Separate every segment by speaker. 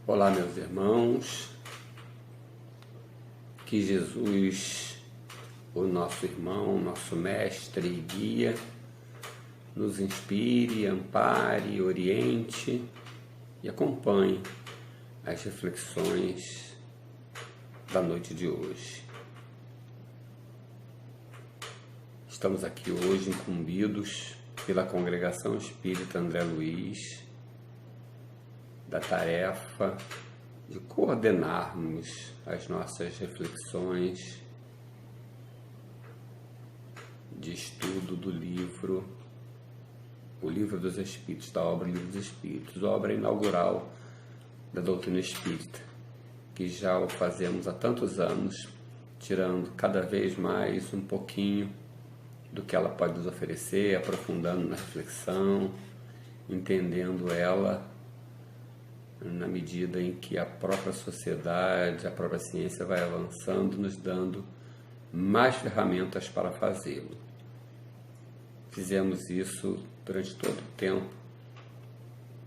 Speaker 1: Olá, meus irmãos, que Jesus, o nosso irmão, nosso mestre e guia, nos inspire, ampare, oriente e acompanhe as reflexões da noite de hoje. Estamos aqui hoje incumbidos pela Congregação Espírita André Luiz da tarefa de coordenarmos as nossas reflexões de estudo do livro, o Livro dos Espíritos, da obra Livro dos Espíritos, obra inaugural da doutrina espírita, que já o fazemos há tantos anos, tirando cada vez mais um pouquinho do que ela pode nos oferecer, aprofundando na reflexão, entendendo ela na medida em que a própria sociedade, a própria ciência vai avançando, nos dando mais ferramentas para fazê-lo. Fizemos isso durante todo o tempo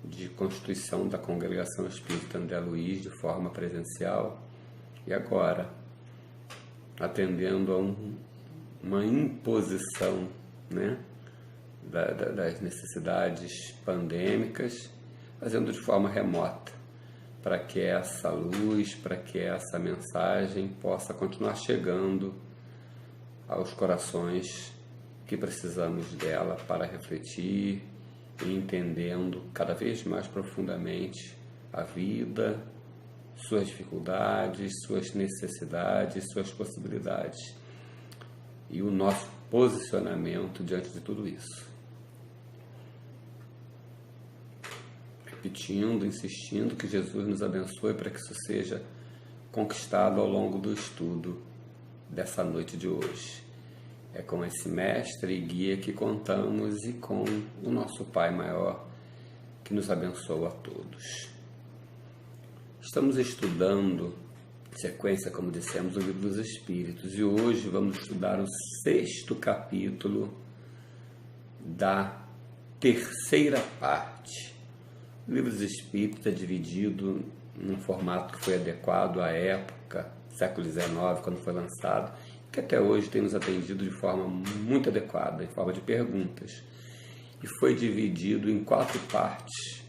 Speaker 1: de constituição da Congregação Espírita André Luiz de forma presencial e agora, atendendo a uma imposição, das necessidades pandêmicas, fazendo de forma remota, para que essa luz, para que essa mensagem possa continuar chegando aos corações que precisamos dela para refletir e entendendo cada vez mais profundamente a vida, suas dificuldades, suas necessidades, suas possibilidades e o nosso posicionamento diante de tudo isso. Repetindo, insistindo que Jesus nos abençoe para que isso seja conquistado ao longo do estudo dessa noite de hoje. É com esse mestre e guia que contamos e com o nosso Pai Maior que nos abençoa a todos. Estamos estudando, sequência, como dissemos, o Livro dos Espíritos e hoje vamos estudar o 6º capítulo da 3ª parte. O Livro dos Espíritos é dividido num formato que foi adequado à época, século XIX, quando foi lançado, que até hoje tem nos atendido de forma muito adequada, em forma de perguntas. E foi dividido em 4 partes.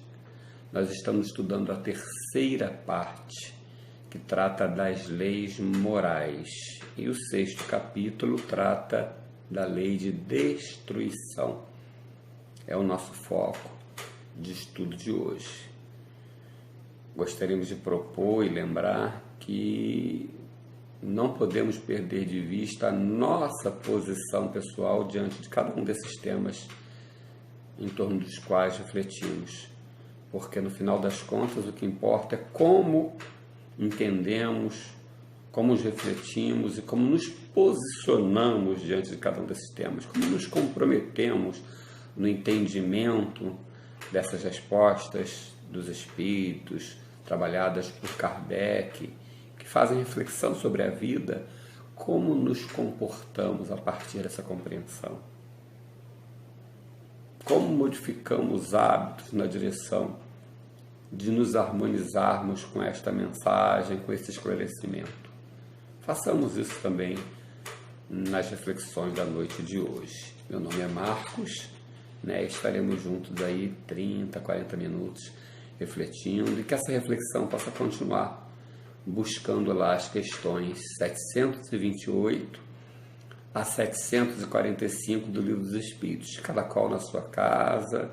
Speaker 1: Nós estamos estudando a 3ª parte, que trata das leis morais. E o 6º capítulo trata da lei de destruição. É o nosso foco de estudo de hoje. Gostaríamos de propor e lembrar que não podemos perder de vista a nossa posição pessoal diante de cada um desses temas em torno dos quais refletimos, porque no final das contas o que importa é como entendemos, como nos refletimos e como nos posicionamos diante de cada um desses temas, como nos comprometemos no entendimento dessas respostas dos espíritos, trabalhadas por Kardec, que fazem reflexão sobre a vida, como nos comportamos a partir dessa compreensão. Como modificamos hábitos na direção de nos harmonizarmos com esta mensagem, com esse esclarecimento. Façamos isso também nas reflexões da noite de hoje. Meu nome é Marcos, estaremos juntos aí 30, 40 minutos refletindo e que essa reflexão possa continuar buscando lá as questões 728 a 745 do Livro dos Espíritos, cada qual na sua casa,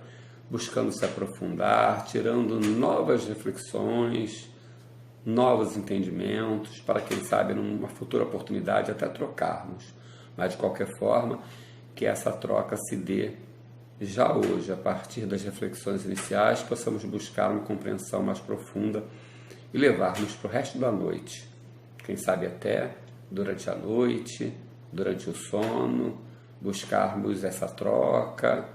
Speaker 1: buscando se aprofundar, tirando novas reflexões, novos entendimentos, para quem sabe numa futura oportunidade até trocarmos, mas de qualquer forma que essa troca se dê já hoje, a partir das reflexões iniciais, possamos buscar uma compreensão mais profunda e levarmos para o resto da noite, quem sabe até durante a noite, durante o sono, buscarmos essa troca,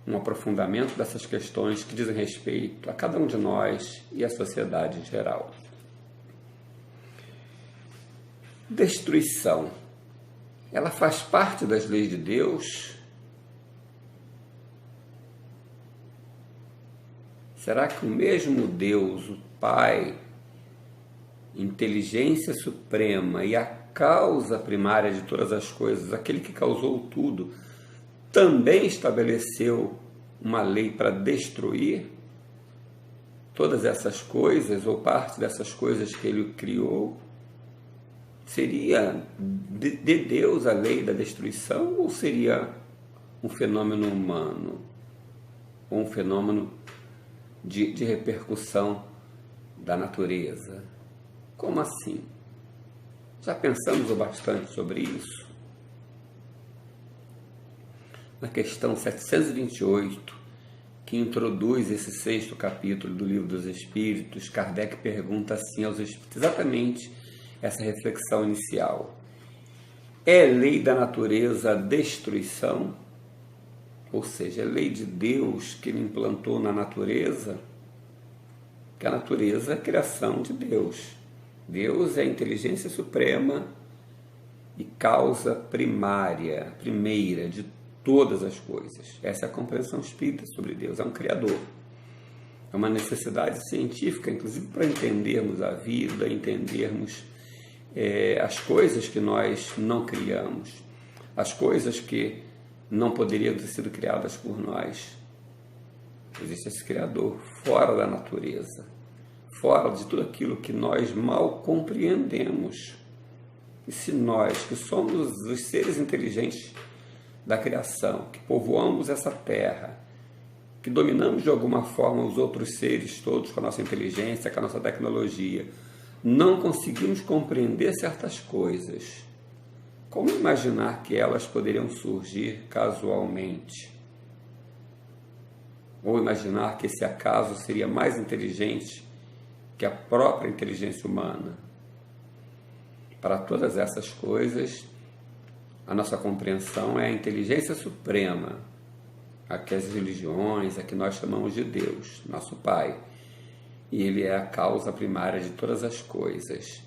Speaker 1: um aprofundamento dessas questões que dizem respeito a cada um de nós e à sociedade em geral. Destruição. Ela faz parte das leis de Deus? Será que o mesmo Deus, o Pai, inteligência suprema e a causa primária de todas as coisas, aquele que causou tudo, também estabeleceu uma lei para destruir todas essas coisas, ou parte dessas coisas que ele criou? Seria de Deus a lei da destruição, ou seria um fenômeno humano, ou um fenômeno de repercussão da natureza? Como assim? Já pensamos bastante sobre isso? Na questão 728, que introduz esse 6º capítulo do Livro dos Espíritos, Kardec pergunta assim aos Espíritos, exatamente essa reflexão inicial: é lei da natureza a destruição? Ou seja, é lei de Deus que ele implantou na natureza? Que a natureza é a criação de Deus. Deus é a inteligência suprema e causa primeira de todas as coisas. Essa é a compreensão espírita sobre Deus. É um criador. É uma necessidade científica, inclusive, para entendermos a vida, entendermos as coisas que nós não criamos, as coisas que não poderiam ter sido criadas por nós. Existe esse criador fora da natureza, fora de tudo aquilo que nós mal compreendemos. E se nós, que somos os seres inteligentes da criação, que povoamos essa terra, que dominamos de alguma forma os outros seres todos com a nossa inteligência, com a nossa tecnologia, não conseguimos compreender certas coisas, como imaginar que elas poderiam surgir casualmente? Ou imaginar que esse acaso seria mais inteligente que a própria inteligência humana? Para todas essas coisas, a nossa compreensão é a inteligência suprema, a que as religiões, a que nós chamamos de Deus, nosso Pai. E Ele é a causa primária de todas as coisas.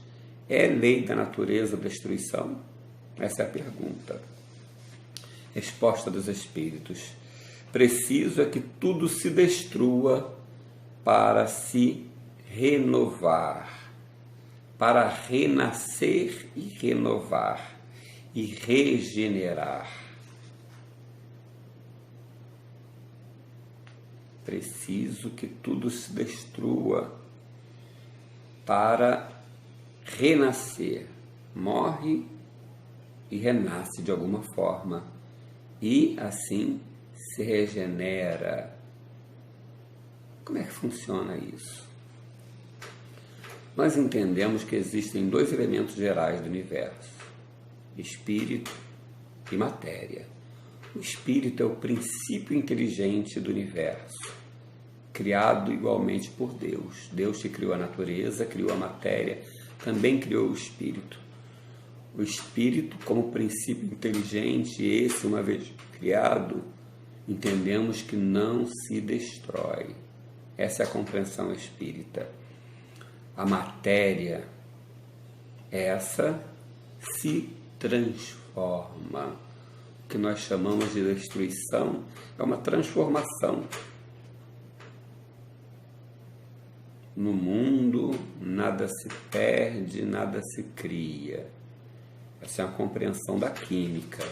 Speaker 1: É lei da natureza a destruição? Essa é a pergunta. Resposta dos Espíritos: preciso é que tudo se destrua para se renovar, para renascer e renovar e regenerar. Preciso que tudo se destrua para renascer. Morre e renasce de alguma forma. E assim se regenera. Como é que funciona isso? Nós entendemos que existem dois elementos gerais do universo: espírito e matéria. O espírito é o princípio inteligente do universo, criado igualmente por Deus. Deus que criou a natureza, criou a matéria, também criou o espírito. O espírito, como princípio inteligente, esse, uma vez criado, entendemos que não se destrói. Essa é a compreensão espírita. A matéria, essa se transforma. O que nós chamamos de destruição é uma transformação. No mundo, nada se perde, nada se cria. Essa é uma compreensão da química.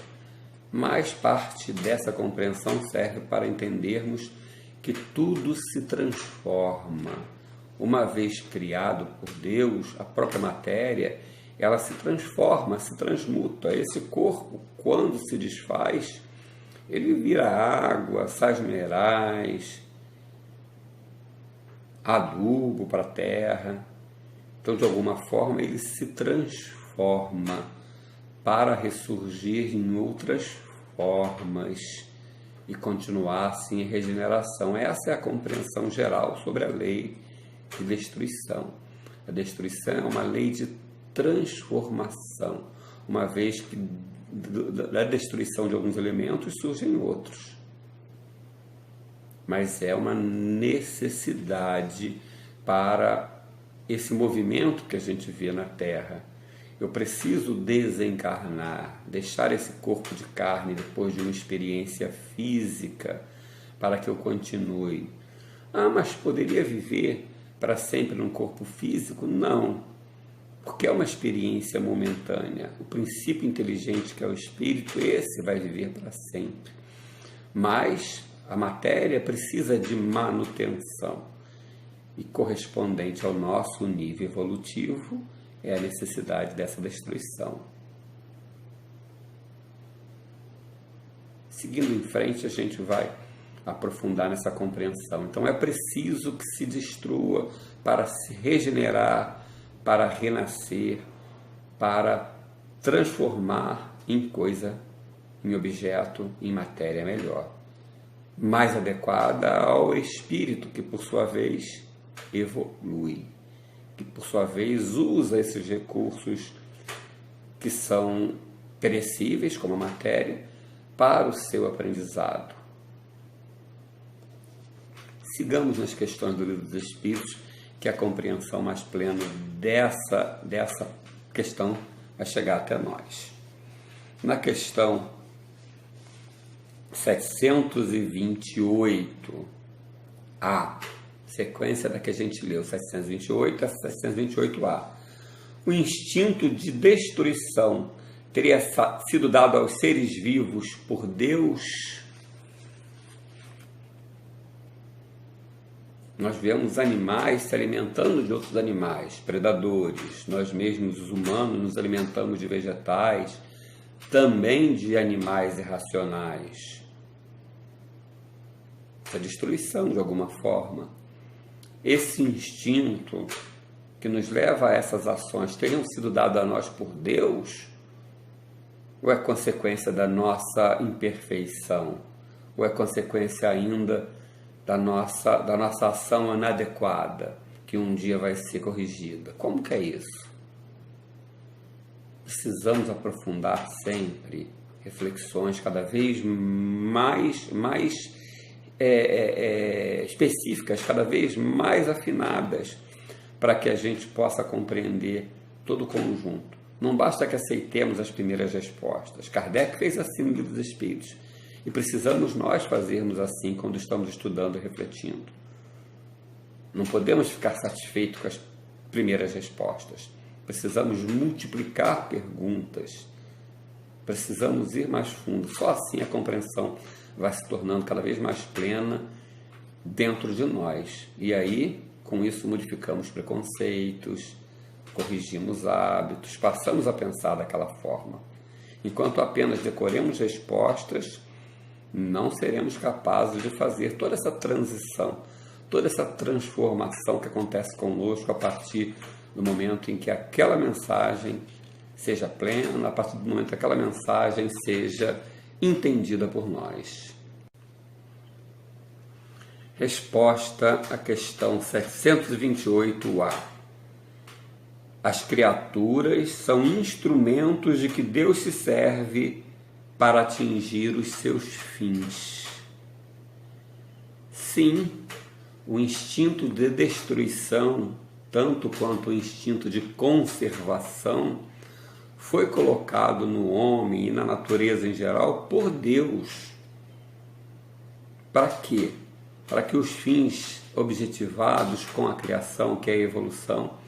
Speaker 1: Mas parte dessa compreensão serve para entendermos que tudo se transforma. Uma vez criado por Deus, a própria matéria, ela se transforma, se transmuta. Esse corpo, quando se desfaz, ele vira água, sais minerais, adubo para a terra. Então, de alguma forma, ele se transforma para ressurgir em outras formas e continuar assim em regeneração. Essa é a compreensão geral sobre a lei de destruição. A destruição é uma lei de transformação, uma vez que da destruição de alguns elementos surgem outros. Mas é uma necessidade para esse movimento que a gente vê na Terra. Eu preciso desencarnar, deixar esse corpo de carne depois de uma experiência física para que eu continue. Ah, mas poderia viver para sempre num corpo físico? Não. porque é uma experiência momentânea. O princípio inteligente, que é o espírito, esse vai viver para sempre. Mas a matéria precisa de manutenção. E correspondente ao nosso nível evolutivo é a necessidade dessa destruição. Seguindo em frente, a gente vai aprofundar nessa compreensão. Então é preciso que se destrua para se regenerar, para renascer, para transformar em coisa, em objeto, em matéria melhor, mais adequada ao espírito, que por sua vez evolui, que por sua vez usa esses recursos que são perecíveis, como a matéria, para o seu aprendizado. Sigamos nas questões do Livro dos Espíritos, que a compreensão mais plena dessa questão vai chegar até nós. Na questão 728, a sequência da que a gente leu, 728 a 728A. O instinto de destruição teria sido dado aos seres vivos por Deus? Nós vemos animais se alimentando de outros animais, predadores. Nós mesmos, os humanos, nos alimentamos de vegetais, também de animais irracionais. Essa destruição, de alguma forma. Esse instinto que nos leva a essas ações teriam sido dados a nós por Deus? Ou é consequência da nossa imperfeição? Ou é consequência ainda da nossa ação inadequada, que um dia vai ser corrigida? Como que é isso? Precisamos aprofundar sempre reflexões cada vez mais específicas, cada vez mais afinadas, para que a gente possa compreender todo o conjunto. Não basta que aceitemos as primeiras respostas. Kardec fez assim no Livro dos Espíritos. E precisamos nós fazermos assim quando estamos estudando e refletindo. Não podemos ficar satisfeitos com as primeiras respostas. Precisamos multiplicar perguntas. Precisamos ir mais fundo. Só assim a compreensão vai se tornando cada vez mais plena dentro de nós. E aí, com isso, modificamos preconceitos, corrigimos hábitos, passamos a pensar daquela forma. Enquanto apenas decoremos respostas, não seremos capazes de fazer toda essa transição, toda essa transformação que acontece conosco a partir do momento em que aquela mensagem seja plena, a partir do momento que aquela mensagem seja entendida por nós. Resposta à questão 728A. As criaturas são instrumentos de que Deus se serve para atingir os seus fins. Sim, o instinto de destruição, tanto quanto o instinto de conservação, foi colocado no homem e na natureza em geral por Deus. Para quê? Para que os fins objetivados com a criação, que é a evolução,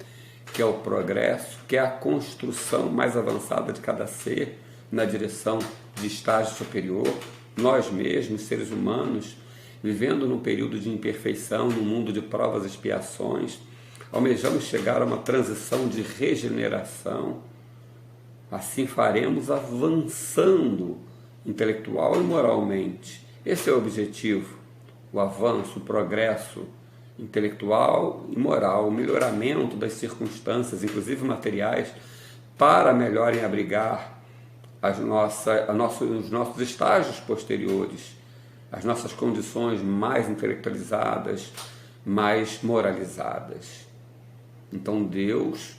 Speaker 1: que é o progresso, que é a construção mais avançada de cada ser na direção de estágio superior, nós mesmos, seres humanos, vivendo num período de imperfeição, num mundo de provas e expiações, almejamos chegar a uma transição de regeneração. Assim faremos avançando intelectual e moralmente. Esse é o objetivo, o avanço, o progresso intelectual e moral, o melhoramento das circunstâncias, inclusive materiais, para melhorem abrigar os nossos estágios posteriores, as nossas condições mais intelectualizadas, mais moralizadas. Então Deus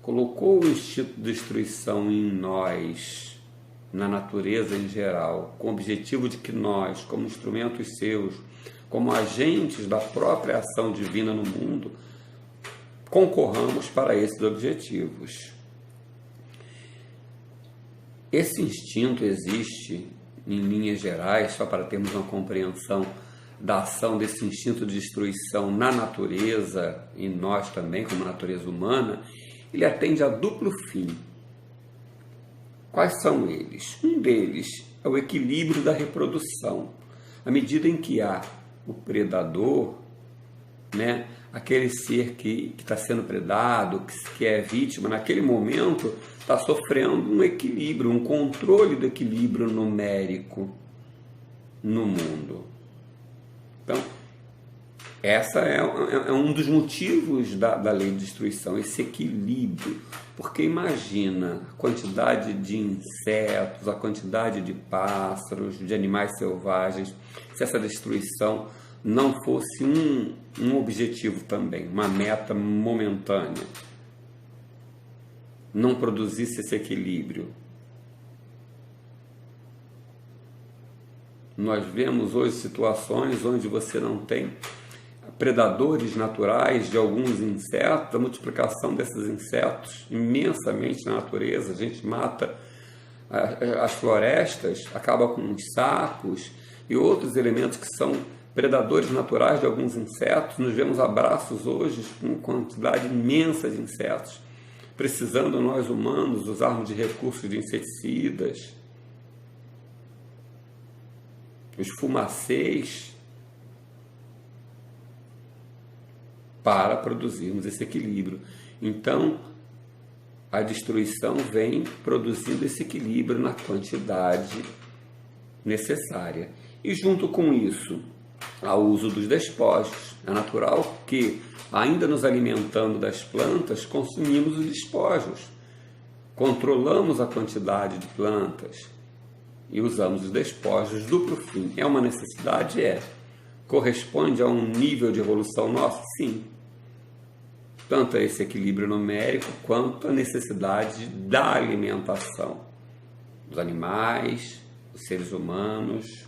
Speaker 1: colocou o instinto de destruição em nós, na natureza em geral, com o objetivo de que nós, como instrumentos seus, como agentes da própria ação divina no mundo, concorramos para esses objetivos. Esse instinto existe, em linhas gerais, só para termos uma compreensão da ação desse instinto de destruição na natureza, e nós também, como natureza humana, ele atende a duplo fim. Quais são eles? Um deles é o equilíbrio da reprodução. À medida em que há o predador, né, aquele ser que está sendo predado, que é vítima, naquele momento está sofrendo um equilíbrio, um controle do equilíbrio numérico no mundo. Então, essa é um dos motivos da lei de destruição, esse equilíbrio. Porque imagina a quantidade de insetos, a quantidade de pássaros, de animais selvagens, se essa destruição não fosse um objetivo também, uma meta momentânea, não produzisse esse equilíbrio. Nós vemos hoje situações onde você não tem predadores naturais de alguns insetos, a multiplicação desses insetos imensamente na natureza. A gente mata as florestas, acaba com os sapos e outros elementos que são predadores naturais de alguns insetos. Nos vemos abraços hoje com quantidade imensa de insetos, precisando nós humanos usarmos de recursos de inseticidas, os fumacês, para produzirmos esse equilíbrio. Então, a destruição vem produzindo esse equilíbrio na quantidade necessária. E junto com isso, ao uso dos despojos. É natural que, ainda nos alimentando das plantas, consumimos os despojos. Controlamos a quantidade de plantas e usamos os despojos duplo fim. É uma necessidade? É. Corresponde a um nível de evolução nosso? Sim. Tanto a esse equilíbrio numérico quanto a necessidade da alimentação dos animais, dos seres humanos.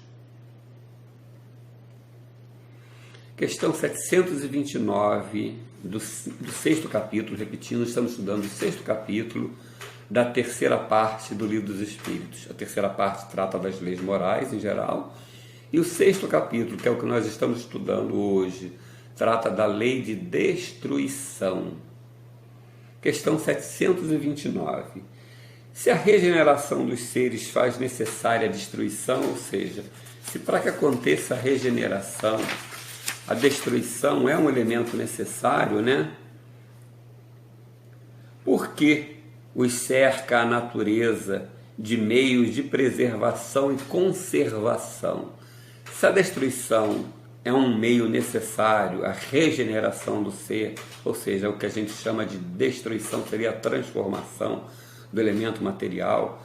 Speaker 1: Questão 729 do 6º capítulo, repetindo, estamos estudando o 6º capítulo da terceira parte do Livro dos Espíritos. A terceira parte trata das leis morais em geral, e o 6º capítulo, que é o que nós estamos estudando hoje, trata da lei de destruição. Questão 729. Se a regeneração dos seres faz necessária a destruição, ou seja, se para que aconteça a regeneração, a destruição é um elemento necessário, né? Por que os cerca a natureza de meios de preservação e conservação? Se a destruição é um meio necessário, a regeneração do ser, ou seja, o que a gente chama de destruição seria a transformação do elemento material,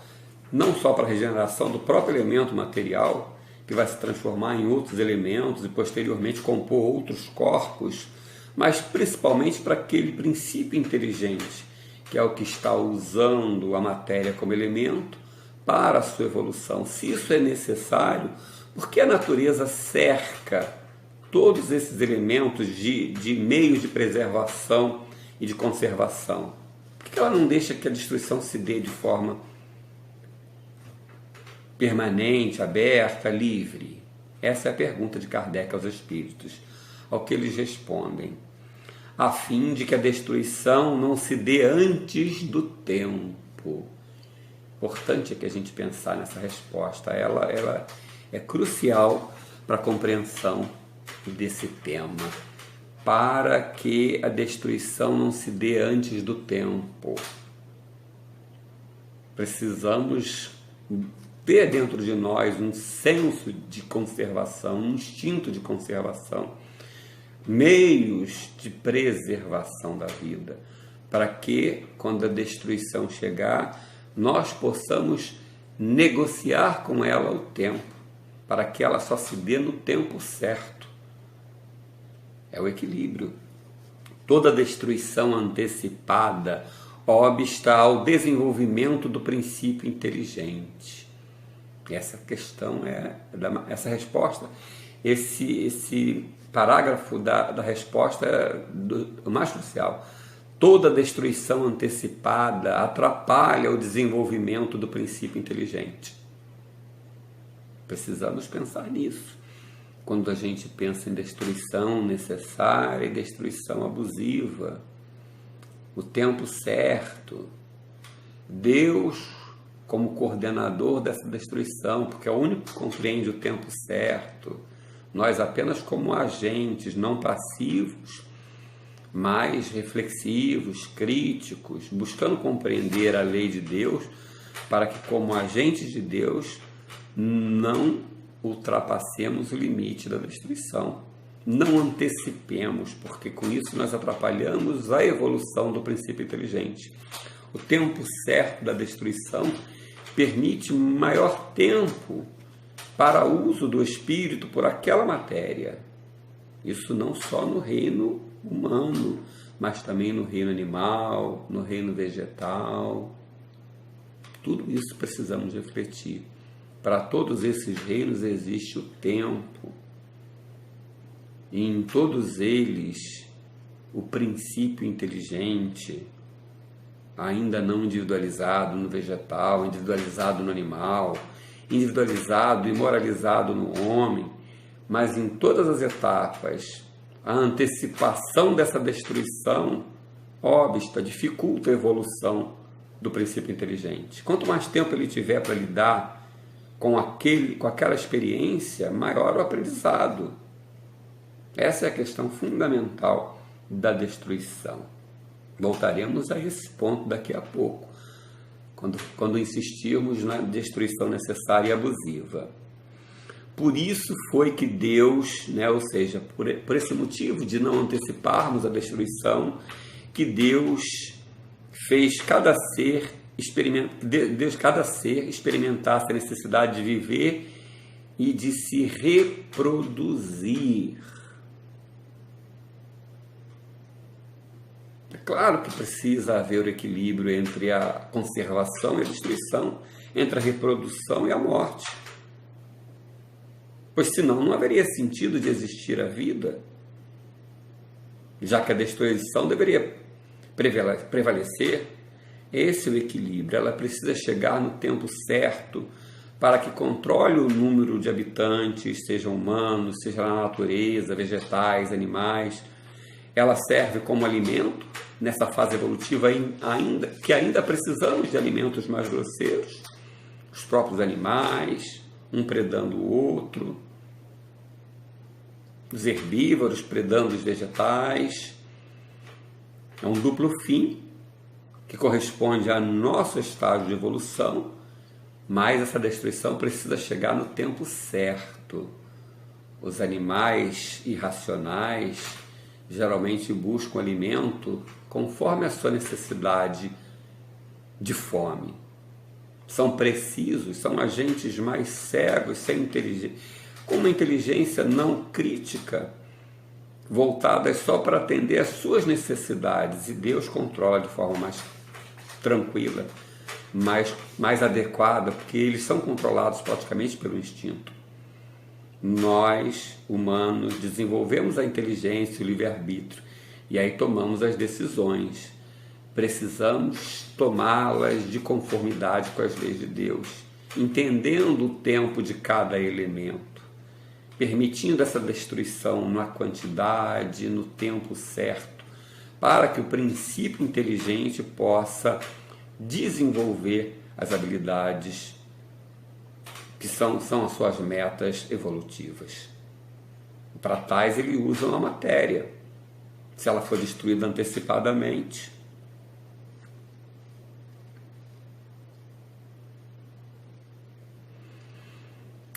Speaker 1: não só para a regeneração do próprio elemento material, que vai se transformar em outros elementos e posteriormente compor outros corpos, mas principalmente para aquele princípio inteligente, que é o que está usando a matéria como elemento para a sua evolução. Se isso é necessário, por que a natureza cerca todos esses elementos de meios de preservação e de conservação? Por que ela não deixa que a destruição se dê de forma permanente, aberta, livre? Essa é a pergunta de Kardec aos espíritos, ao que eles respondem: a fim de que a destruição não se dê antes do tempo. Importante é que a gente pensar nessa resposta, ela é crucial para a compreensão desse tema, para que a destruição não se dê antes do tempo. Precisamos ter dentro de nós um senso de conservação, um instinto de conservação, meios de preservação da vida, para que, quando a destruição chegar, nós possamos negociar com ela o tempo, para que ela só se dê no tempo certo. É o equilíbrio. Toda destruição antecipada obsta ao desenvolvimento do princípio inteligente. Essa questão essa resposta, esse parágrafo da resposta é o mais crucial. Toda destruição antecipada atrapalha o desenvolvimento do princípio inteligente. Precisamos pensar nisso quando a gente pensa em destruição necessária e destruição abusiva. o tempo certo. Deus como coordenador dessa destruição, porque é o único que compreende o tempo certo. Nós apenas como agentes não passivos, mas reflexivos, críticos, buscando compreender a lei de Deus, para que como agentes de Deus não ultrapassemos o limite da destruição. Não antecipemos, porque com isso nós atrapalhamos a evolução do princípio inteligente. O tempo certo da destruição permite maior tempo para uso do espírito por aquela matéria. Isso não só no reino humano, mas também no reino animal, no reino vegetal. Tudo isso precisamos refletir. Para todos esses reinos existe o tempo. E em todos eles, o princípio inteligente, ainda não individualizado no vegetal, individualizado no animal, individualizado e moralizado no homem, mas em todas as etapas, a antecipação dessa destruição obsta, dificulta a evolução do princípio inteligente. Quanto mais tempo ele tiver para lidar com aquela experiência, maior o aprendizado. Essa é a questão fundamental da destruição. Voltaremos a esse ponto daqui a pouco, quando insistirmos na destruição necessária e abusiva. Por isso foi que Deus, ou seja, por esse motivo de não anteciparmos a destruição, que Deus fez cada ser experimentasse a necessidade de viver e de se reproduzir. É claro que precisa haver o equilíbrio entre a conservação e a destruição, entre a reprodução e a morte. Pois senão não haveria sentido de existir a vida, já que a destruição deveria prevalecer. Esse é o equilíbrio. Ela precisa chegar no tempo certo para que controle o número de habitantes, sejam humanos, seja na natureza, vegetais, animais. Ela serve como alimento nessa fase evolutiva que ainda precisamos de alimentos mais grosseiros, os próprios animais, um predando o outro, os herbívoros predando os vegetais. É um duplo fim que corresponde ao nosso estágio de evolução, mas essa destruição precisa chegar no tempo certo. Os animais irracionais geralmente buscam alimento conforme a sua necessidade de fome. São precisos, são agentes mais cegos, sem inteligência, com uma inteligência não crítica, voltadas só para atender às suas necessidades, e Deus controla de forma mais tranquila, mais adequada, porque eles são controlados praticamente pelo instinto. Nós, humanos, desenvolvemos a inteligência e o livre-arbítrio, e aí tomamos as decisões. Precisamos tomá-las de conformidade com as leis de Deus, entendendo o tempo de cada elemento, permitindo essa destruição na quantidade, no tempo certo, para que o princípio inteligente possa desenvolver as habilidades que são as suas metas evolutivas. Para tais, ele usa uma matéria. Se ela for destruída antecipadamente,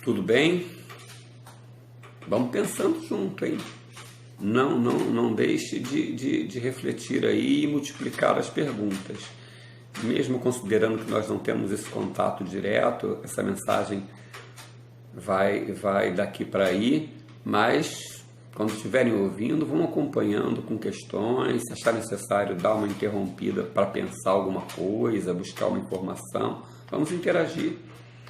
Speaker 1: tudo bem? Vamos pensando junto, hein? Não deixe de refletir aí e multiplicar as perguntas. Mesmo considerando que nós não temos esse contato direto, essa mensagem vai daqui para aí, mas quando estiverem ouvindo, vão acompanhando com questões, se achar necessário dar uma interrompida para pensar alguma coisa, buscar uma informação, vamos interagir.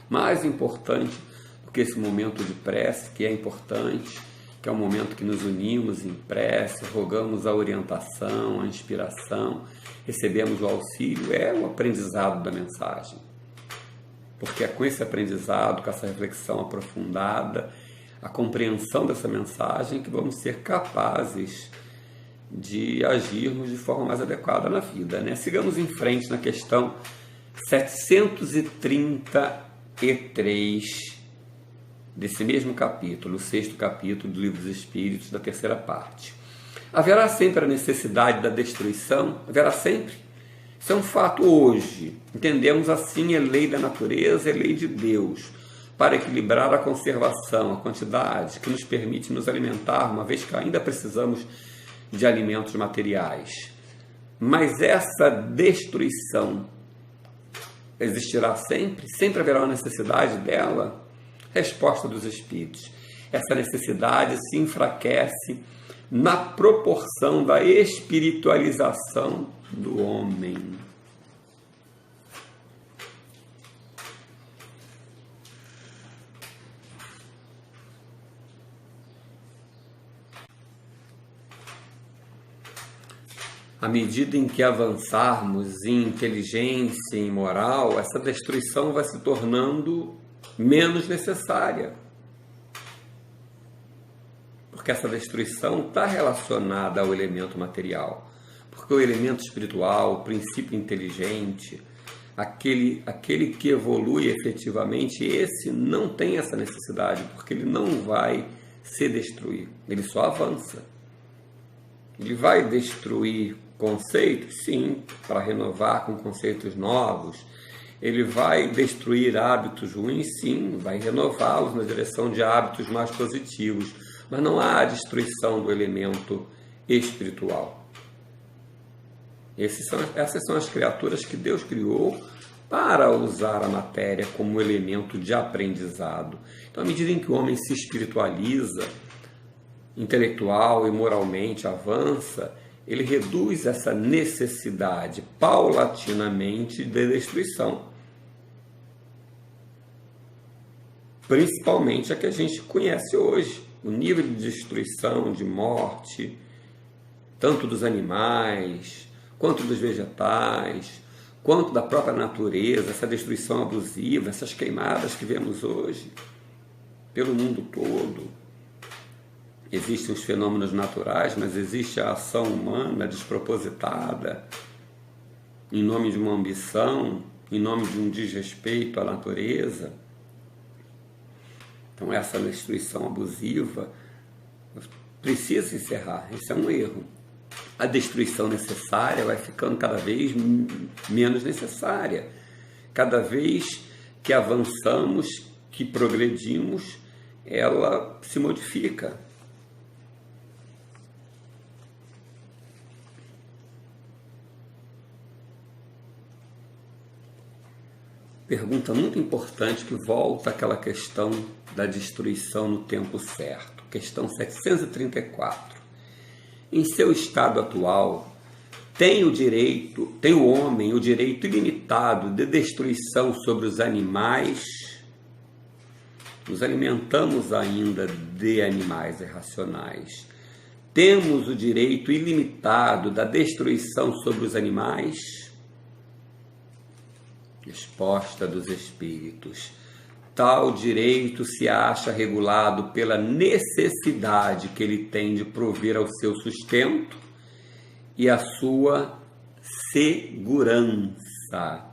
Speaker 1: Mais importante do que esse momento de prece, que é importante, que é um momento que nos unimos em prece, rogamos a orientação, a inspiração, recebemos o auxílio, é o aprendizado da mensagem. Porque é com esse aprendizado, com essa reflexão aprofundada, a compreensão dessa mensagem, que vamos ser capazes de agirmos de forma mais adequada na vida, né? Sigamos em frente na questão 733 desse mesmo capítulo, o 6º capítulo do Livro dos Espíritos, da 3ª parte. Haverá sempre a necessidade da destruição? Haverá sempre. Isso é um fato hoje. Entendemos assim a lei da natureza e a lei de Deus, para equilibrar a conservação, a quantidade que nos permite nos alimentar, uma vez que ainda precisamos de alimentos materiais. Mas essa destruição existirá sempre? Sempre haverá uma necessidade dela? Resposta dos Espíritos. Essa necessidade se enfraquece na proporção da espiritualização do homem. À medida em que avançarmos em inteligência, em moral, essa destruição vai se tornando menos necessária. Porque essa destruição está relacionada ao elemento material. Porque o elemento espiritual, o princípio inteligente, aquele que evolui efetivamente, esse não tem essa necessidade, porque ele não vai se destruir, ele só avança. Ele vai destruir conceitos? Sim, para renovar com conceitos novos. Ele vai destruir hábitos ruins? Sim, vai renová-los na direção de hábitos mais positivos. Mas não há destruição do elemento espiritual. Essas são as criaturas que Deus criou para usar a matéria como elemento de aprendizado. Então, à medida em que o homem se espiritualiza, intelectual e moralmente avança, ele reduz essa necessidade paulatinamente de destruição. Principalmente a que a gente conhece hoje. O nível de destruição, de morte, tanto dos animais, quanto dos vegetais, quanto da própria natureza, essa destruição abusiva, essas queimadas que vemos hoje pelo mundo todo. Existem os fenômenos naturais, mas existe a ação humana despropositada, em nome de uma ambição, em nome de um desrespeito à natureza. Então, essa destruição abusiva precisa encerrar. Isso é um erro. A destruição necessária vai ficando cada vez menos necessária. Cada vez que avançamos, que progredimos, ela se modifica. Pergunta muito importante que volta àquela questão da destruição no tempo certo. Questão 734. Em seu estado atual, tem o homem o direito ilimitado de destruição sobre os animais? Nos alimentamos ainda de animais irracionais. Temos o direito ilimitado da destruição sobre os animais? Resposta dos Espíritos. Tal direito se acha regulado pela necessidade que ele tem de prover ao seu sustento e à sua segurança.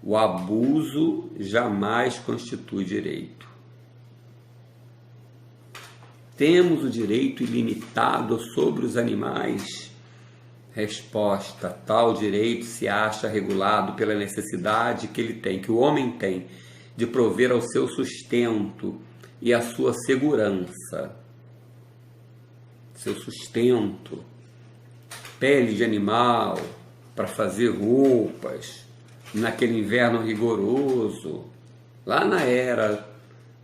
Speaker 1: O abuso jamais constitui direito. Temos o direito ilimitado sobre os animais? Resposta: tal direito se acha regulado pela necessidade que ele tem, que o homem tem, de prover ao seu sustento e à sua segurança. Seu sustento, pele de animal para fazer roupas, naquele inverno rigoroso, lá na era,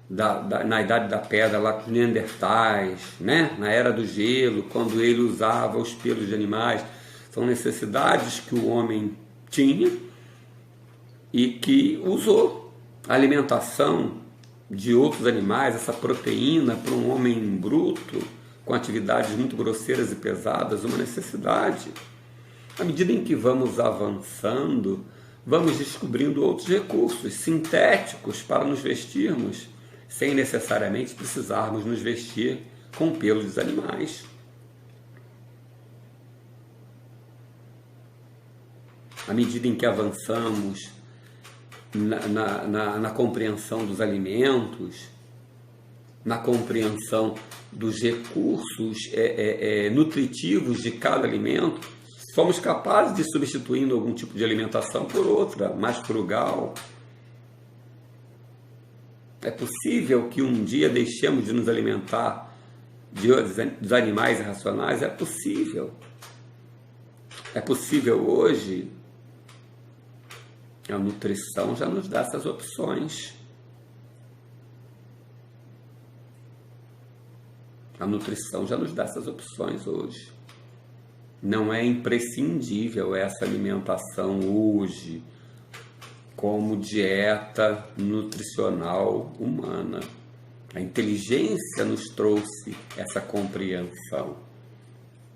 Speaker 1: na Idade da Pedra, lá com os Neandertais, né? Na era do gelo, quando ele usava os pelos de animais. São necessidades que o homem tinha e que usou. A alimentação de outros animais, essa proteína para um homem bruto, com atividades muito grosseiras e pesadas, uma necessidade. À medida em que vamos avançando, vamos descobrindo outros recursos sintéticos para nos vestirmos, sem necessariamente precisarmos nos vestir com pelo dos animais. à medida em que avançamos na compreensão dos alimentos, na compreensão dos recursos nutritivos de cada alimento, somos capazes de substituindo algum tipo de alimentação por outra, mais frugal. É possível que um dia deixemos de nos alimentar dos animais irracionais? É possível. É possível hoje. A nutrição já nos dá essas opções. A nutrição já nos dá essas opções hoje. Não é imprescindível essa alimentação hoje como dieta nutricional humana. A inteligência nos trouxe essa compreensão.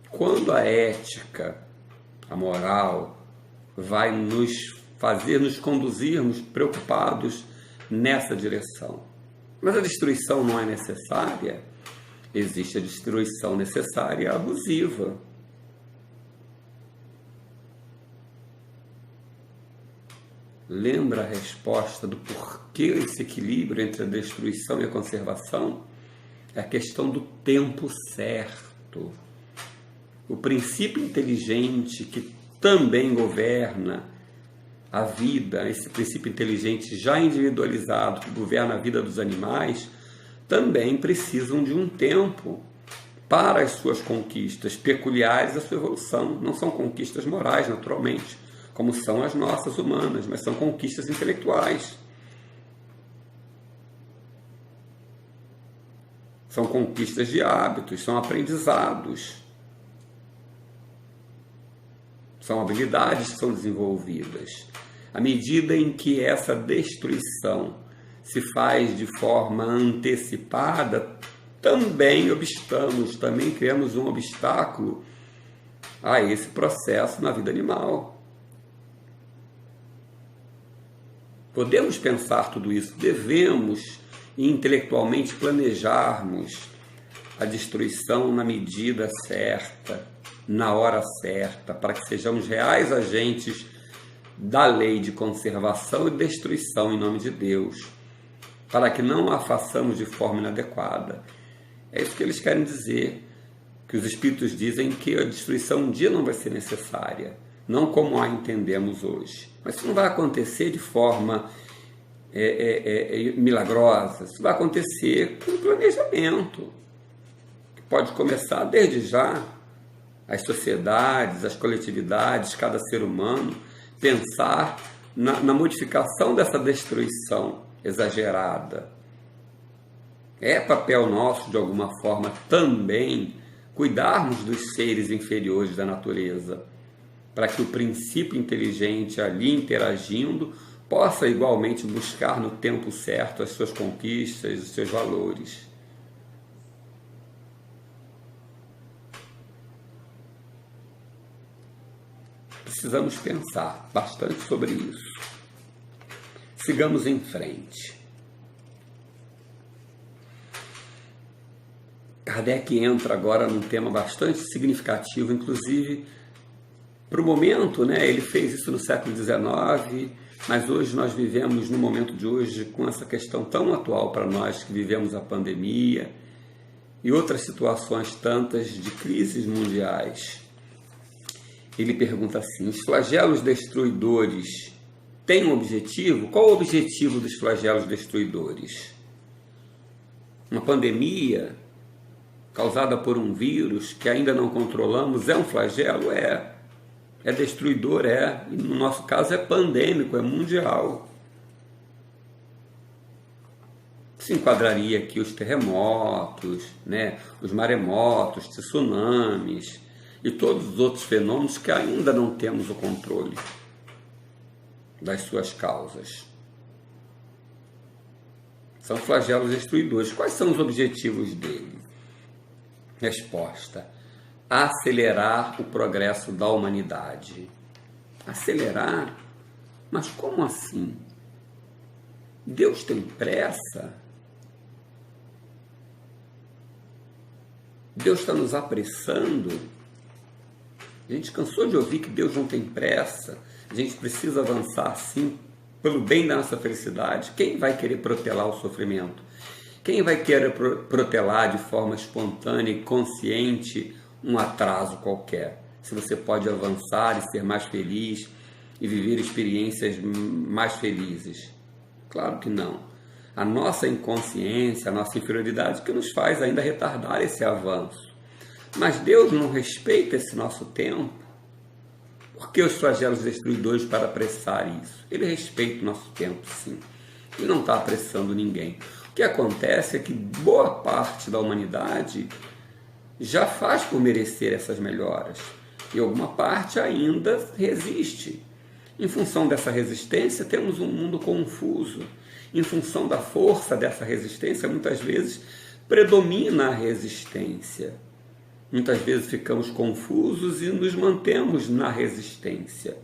Speaker 1: Quando a ética, a moral, vai nos fazer nos conduzirmos preocupados nessa direção. Mas a destruição não é necessária. Existe a destruição necessária e abusiva. Lembra a resposta do porquê esse equilíbrio entre a destruição e a conservação? É a questão do tempo certo. O princípio inteligente que também governa a vida, esse princípio inteligente já individualizado que governa a vida dos animais, também precisam de um tempo para as suas conquistas peculiares à sua evolução. Não são conquistas morais, naturalmente, como são as nossas humanas, mas são conquistas intelectuais. São conquistas de hábitos, são aprendizados. São habilidades que são desenvolvidas. À medida em que essa destruição se faz de forma antecipada, também criamos um obstáculo a esse processo na vida animal. Podemos pensar tudo isso, devemos intelectualmente planejarmos a destruição na medida certa, na hora certa, para que sejamos reais agentes da lei de conservação e destruição em nome de Deus, para que não a façamos de forma inadequada. É isso que eles querem dizer, que os Espíritos dizem que a destruição um dia não vai ser necessária, não como a entendemos hoje. Mas isso não vai acontecer de forma milagrosa, isso vai acontecer com planejamento, que pode começar desde já, as sociedades, as coletividades, cada ser humano, pensar na modificação dessa destruição exagerada. É papel nosso, de alguma forma, também cuidarmos dos seres inferiores da natureza, para que o princípio inteligente ali interagindo possa igualmente buscar no tempo certo as suas conquistas, os seus valores. Precisamos pensar bastante sobre isso. Sigamos em frente. Kardec entra agora num tema bastante significativo, inclusive para o momento, né? Ele fez isso no século XIX, mas hoje nós vivemos, no momento de hoje, com essa questão tão atual para nós que vivemos a pandemia e outras situações tantas de crises mundiais. Ele pergunta assim: os flagelos destruidores têm um objetivo? Qual o objetivo dos flagelos destruidores? Uma pandemia causada por um vírus que ainda não controlamos é um flagelo? É destruidor, e no nosso caso é pandêmico, é mundial. Se enquadraria aqui os terremotos, né, os maremotos, tsunamis e todos os outros fenômenos que ainda não temos o controle das suas causas. São flagelos destruidores. Quais são os objetivos dele? Resposta: acelerar o progresso da humanidade. Acelerar? Mas como assim? Deus tem pressa? Deus está nos apressando? A gente cansou de ouvir que Deus não tem pressa, A gente precisa avançar, sim, pelo bem da nossa felicidade. Quem vai querer protelar o sofrimento? Quem vai querer protelar de forma espontânea e consciente um atraso qualquer? Se você pode avançar e ser mais feliz e viver experiências mais felizes? Claro que não. A nossa inconsciência, a nossa inferioridade que nos faz ainda retardar esse avanço. Mas Deus não respeita esse nosso tempo. Por que os flagelos destruidores para apressar isso? Ele respeita o nosso tempo, sim. Ele não está apressando ninguém. O que acontece é que boa parte da humanidade já faz por merecer essas melhoras. E alguma parte ainda resiste. Em função dessa resistência, temos um mundo confuso. Em função da força dessa resistência, muitas vezes predomina a resistência. Muitas vezes ficamos confusos e nos mantemos na resistência.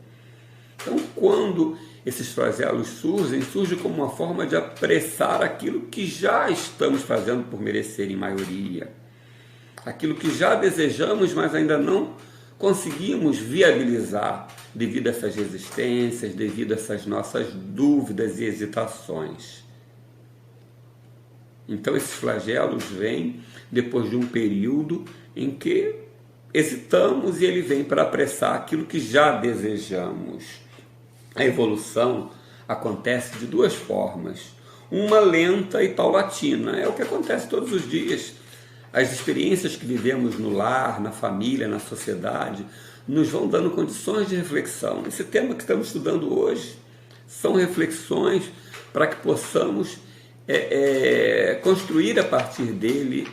Speaker 1: Então, quando esses flagelos surgem como uma forma de apressar aquilo que já estamos fazendo por merecer em maioria. Aquilo que já desejamos, mas ainda não conseguimos viabilizar devido a essas resistências, devido a essas nossas dúvidas e hesitações. Então, esses flagelos vêm depois de um período em que hesitamos e ele vem para apressar aquilo que já desejamos. A evolução acontece de duas formas. Uma lenta e paulatina. É o que acontece todos os dias. As experiências que vivemos no lar, na família, na sociedade, nos vão dando condições de reflexão. Esse tema que estamos estudando hoje são reflexões para que possamos construir a partir dele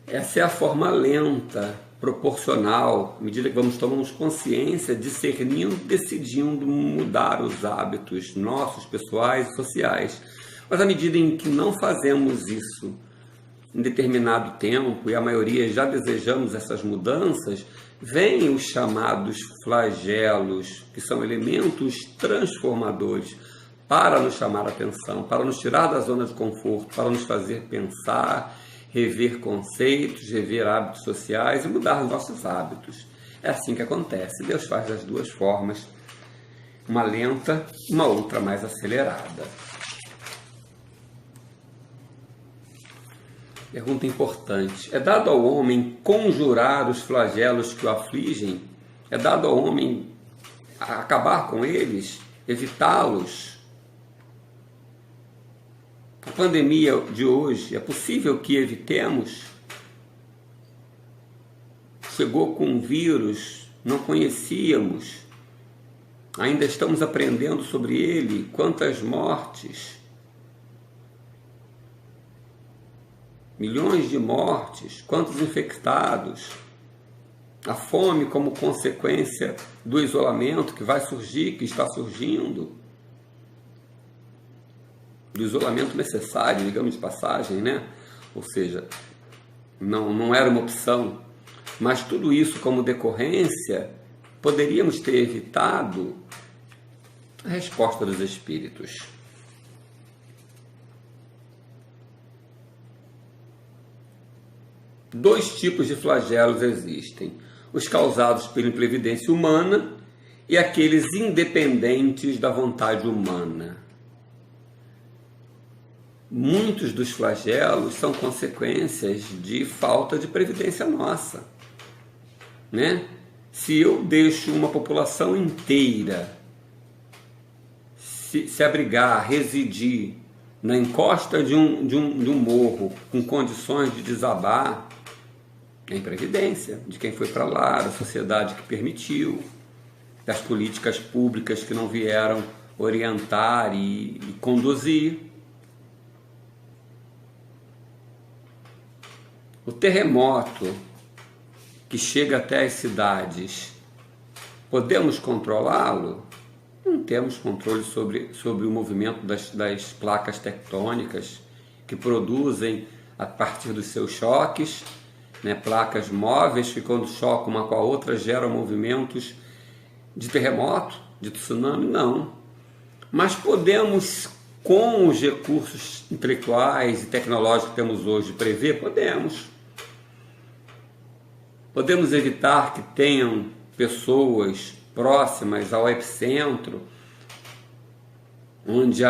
Speaker 1: essa é a forma lenta, proporcional, à medida que vamos tomando consciência, discernindo, decidindo mudar os hábitos nossos, pessoais e sociais. Mas à medida em que não fazemos isso em determinado tempo, e a maioria já desejamos essas mudanças, vêm os chamados flagelos, que são elementos transformadores, para nos chamar a atenção, para nos tirar da zona de conforto, para nos fazer pensar, rever conceitos, rever hábitos sociais e mudar os nossos hábitos. É assim que acontece. Deus faz das duas formas, uma lenta, uma outra mais acelerada. Pergunta importante. É dado ao homem conjurar os flagelos que o afligem? É dado ao homem acabar com eles? Evitá-los? A pandemia de hoje, é possível que evitemos? Chegou com um vírus, não conhecíamos, ainda estamos aprendendo sobre ele. Quantas mortes, milhões de mortes, quantos infectados, a fome como consequência do isolamento que vai surgir, que está surgindo, do isolamento necessário, digamos de passagem, né? Ou seja, não era uma opção, mas tudo isso como decorrência, poderíamos ter evitado. A resposta dos espíritos. Dois tipos de flagelos existem: os causados pela imprevidência humana e aqueles independentes da vontade humana. Muitos dos flagelos são consequências de falta de previdência nossa, né? Se eu deixo uma população inteira se abrigar, residir na encosta de um morro com condições de desabar, é imprevidência de quem foi para lá, da sociedade que permitiu, das políticas públicas que não vieram orientar e conduzir. O terremoto que chega até as cidades, podemos controlá-lo? Não temos controle sobre o movimento das placas tectônicas que produzem, a partir dos seus choques, né, placas móveis que quando chocam uma com a outra geram movimentos de terremoto, de tsunami, não. Mas podemos com os recursos intelectuais e tecnológicos que temos hoje, prever? Podemos. Podemos evitar que tenham pessoas próximas ao epicentro, onde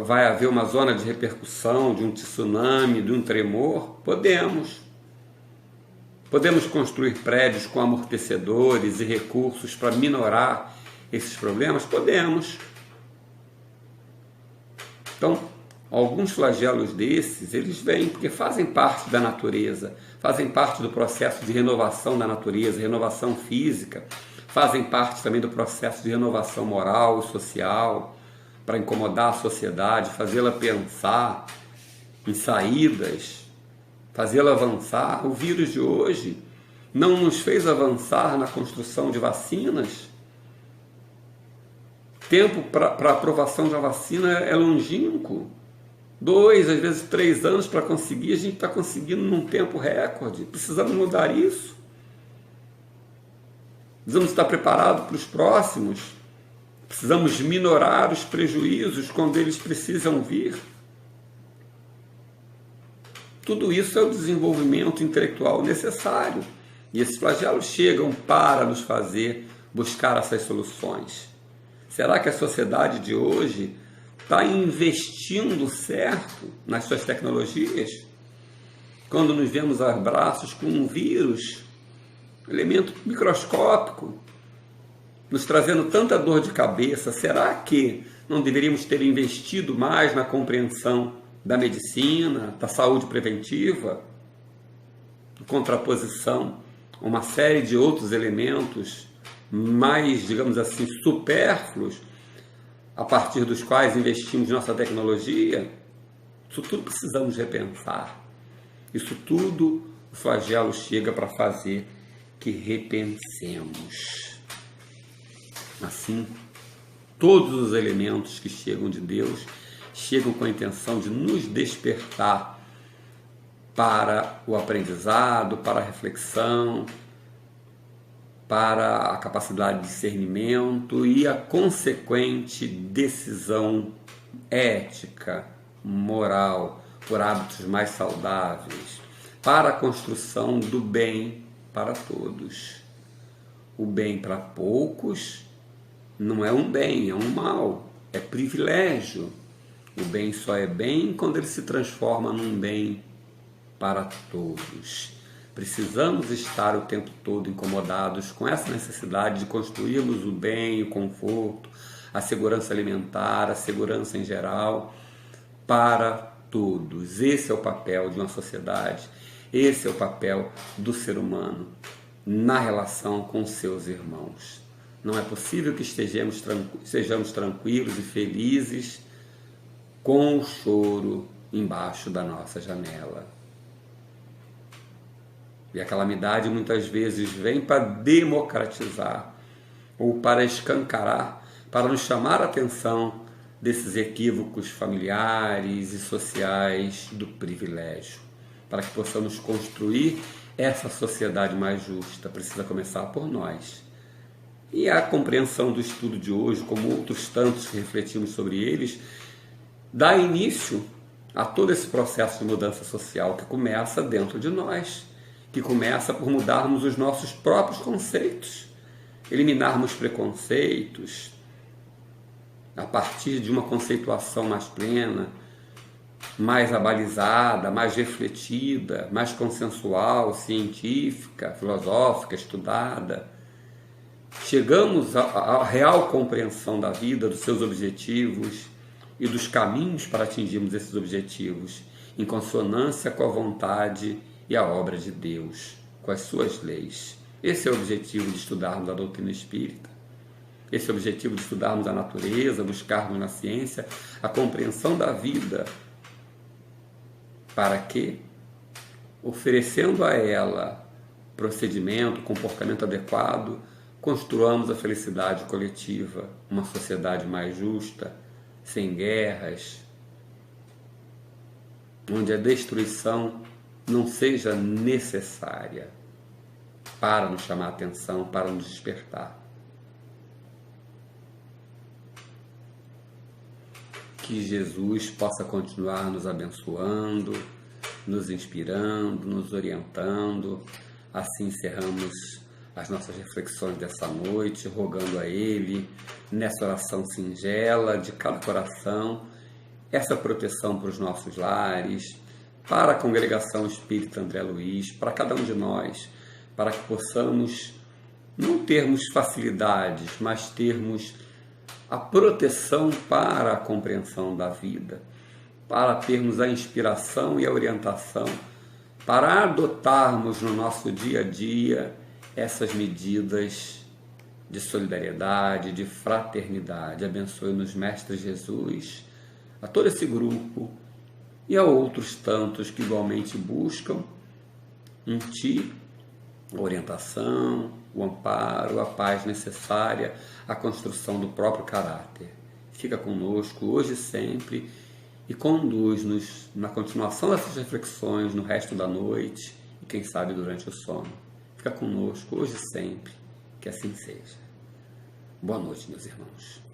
Speaker 1: vai haver uma zona de repercussão, de um tsunami, de um tremor? Podemos. Podemos construir prédios com amortecedores e recursos para minorar esses problemas? Podemos. Então, alguns flagelos desses, eles vêm porque fazem parte da natureza, fazem parte do processo de renovação da natureza, renovação física, fazem parte também do processo de renovação moral e social, para incomodar a sociedade, fazê-la pensar em saídas, fazê-la avançar. O vírus de hoje não nos fez avançar na construção de vacinas. Tempo para aprovação de uma vacina é longínquo. 2, às vezes 3 anos para conseguir, a gente está conseguindo num tempo recorde. Precisamos mudar isso. Precisamos estar preparados para os próximos. Precisamos minorar os prejuízos quando eles precisam vir. Tudo isso é o desenvolvimento intelectual necessário. E esses flagelos chegam para nos fazer buscar essas soluções. Será que a sociedade de hoje está investindo certo nas suas tecnologias? Quando nos vemos a braços com um vírus, elemento microscópico, nos trazendo tanta dor de cabeça, será que não deveríamos ter investido mais na compreensão da medicina, da saúde preventiva, em contraposição a uma série de outros elementos mais, digamos assim, supérfluos, a partir dos quais investimos nossa tecnologia? Isso tudo precisamos repensar. Isso tudo o flagelo chega para fazer que repensemos. Assim, todos os elementos que chegam de Deus chegam com a intenção de nos despertar para o aprendizado, para a reflexão, para a capacidade de discernimento e a consequente decisão ética, moral, por hábitos mais saudáveis, para a construção do bem para todos. O bem para poucos não é um bem, é um mal, é privilégio. O bem só é bem quando ele se transforma num bem para todos. Precisamos estar o tempo todo incomodados com essa necessidade de construirmos o bem, o conforto, a segurança alimentar, a segurança em geral, para todos. Esse é o papel de uma sociedade, esse é o papel do ser humano na relação com seus irmãos. Não é possível que sejamos tranquilos e felizes com o choro embaixo da nossa janela. E a calamidade muitas vezes vem para democratizar ou para escancarar, para nos chamar a atenção desses equívocos familiares e sociais do privilégio. Para que possamos construir essa sociedade mais justa, precisa começar por nós. E a compreensão do estudo de hoje, como outros tantos que refletimos sobre eles, dá início a todo esse processo de mudança social que começa dentro de nós, que começa por mudarmos os nossos próprios conceitos, eliminarmos preconceitos, a partir de uma conceituação mais plena, mais abalizada, mais refletida, mais consensual, científica, filosófica, estudada. Chegamos à real compreensão da vida, dos seus objetivos e dos caminhos para atingirmos esses objetivos, em consonância com a vontade e a obra de Deus, com as suas leis. Esse é o objetivo de estudarmos a doutrina espírita. Esse é o objetivo de estudarmos a natureza, buscarmos na ciência a compreensão da vida, para que, oferecendo a ela procedimento, comportamento adequado, construamos a felicidade coletiva, uma sociedade mais justa, sem guerras, onde a destruição não seja necessária para nos chamar a atenção, para nos despertar. que Jesus possa continuar nos abençoando, nos inspirando, nos orientando. Assim encerramos as nossas reflexões dessa noite, rogando a Ele, nessa oração singela de cada coração, essa proteção para os nossos lares, para a Congregação Espírita André Luiz, para cada um de nós, para que possamos não termos facilidades, mas termos a proteção para a compreensão da vida, para termos a inspiração e a orientação, para adotarmos no nosso dia a dia essas medidas de solidariedade, de fraternidade. Abençoe-nos, Mestre Jesus, a todo esse grupo e a outros tantos que igualmente buscam em Ti a orientação, o amparo, a paz necessária à construção do próprio caráter. Fica conosco hoje e sempre e conduz-nos na continuação dessas reflexões no resto da noite e quem sabe durante o sono. Fica conosco hoje e sempre, que assim seja. Boa noite, meus irmãos.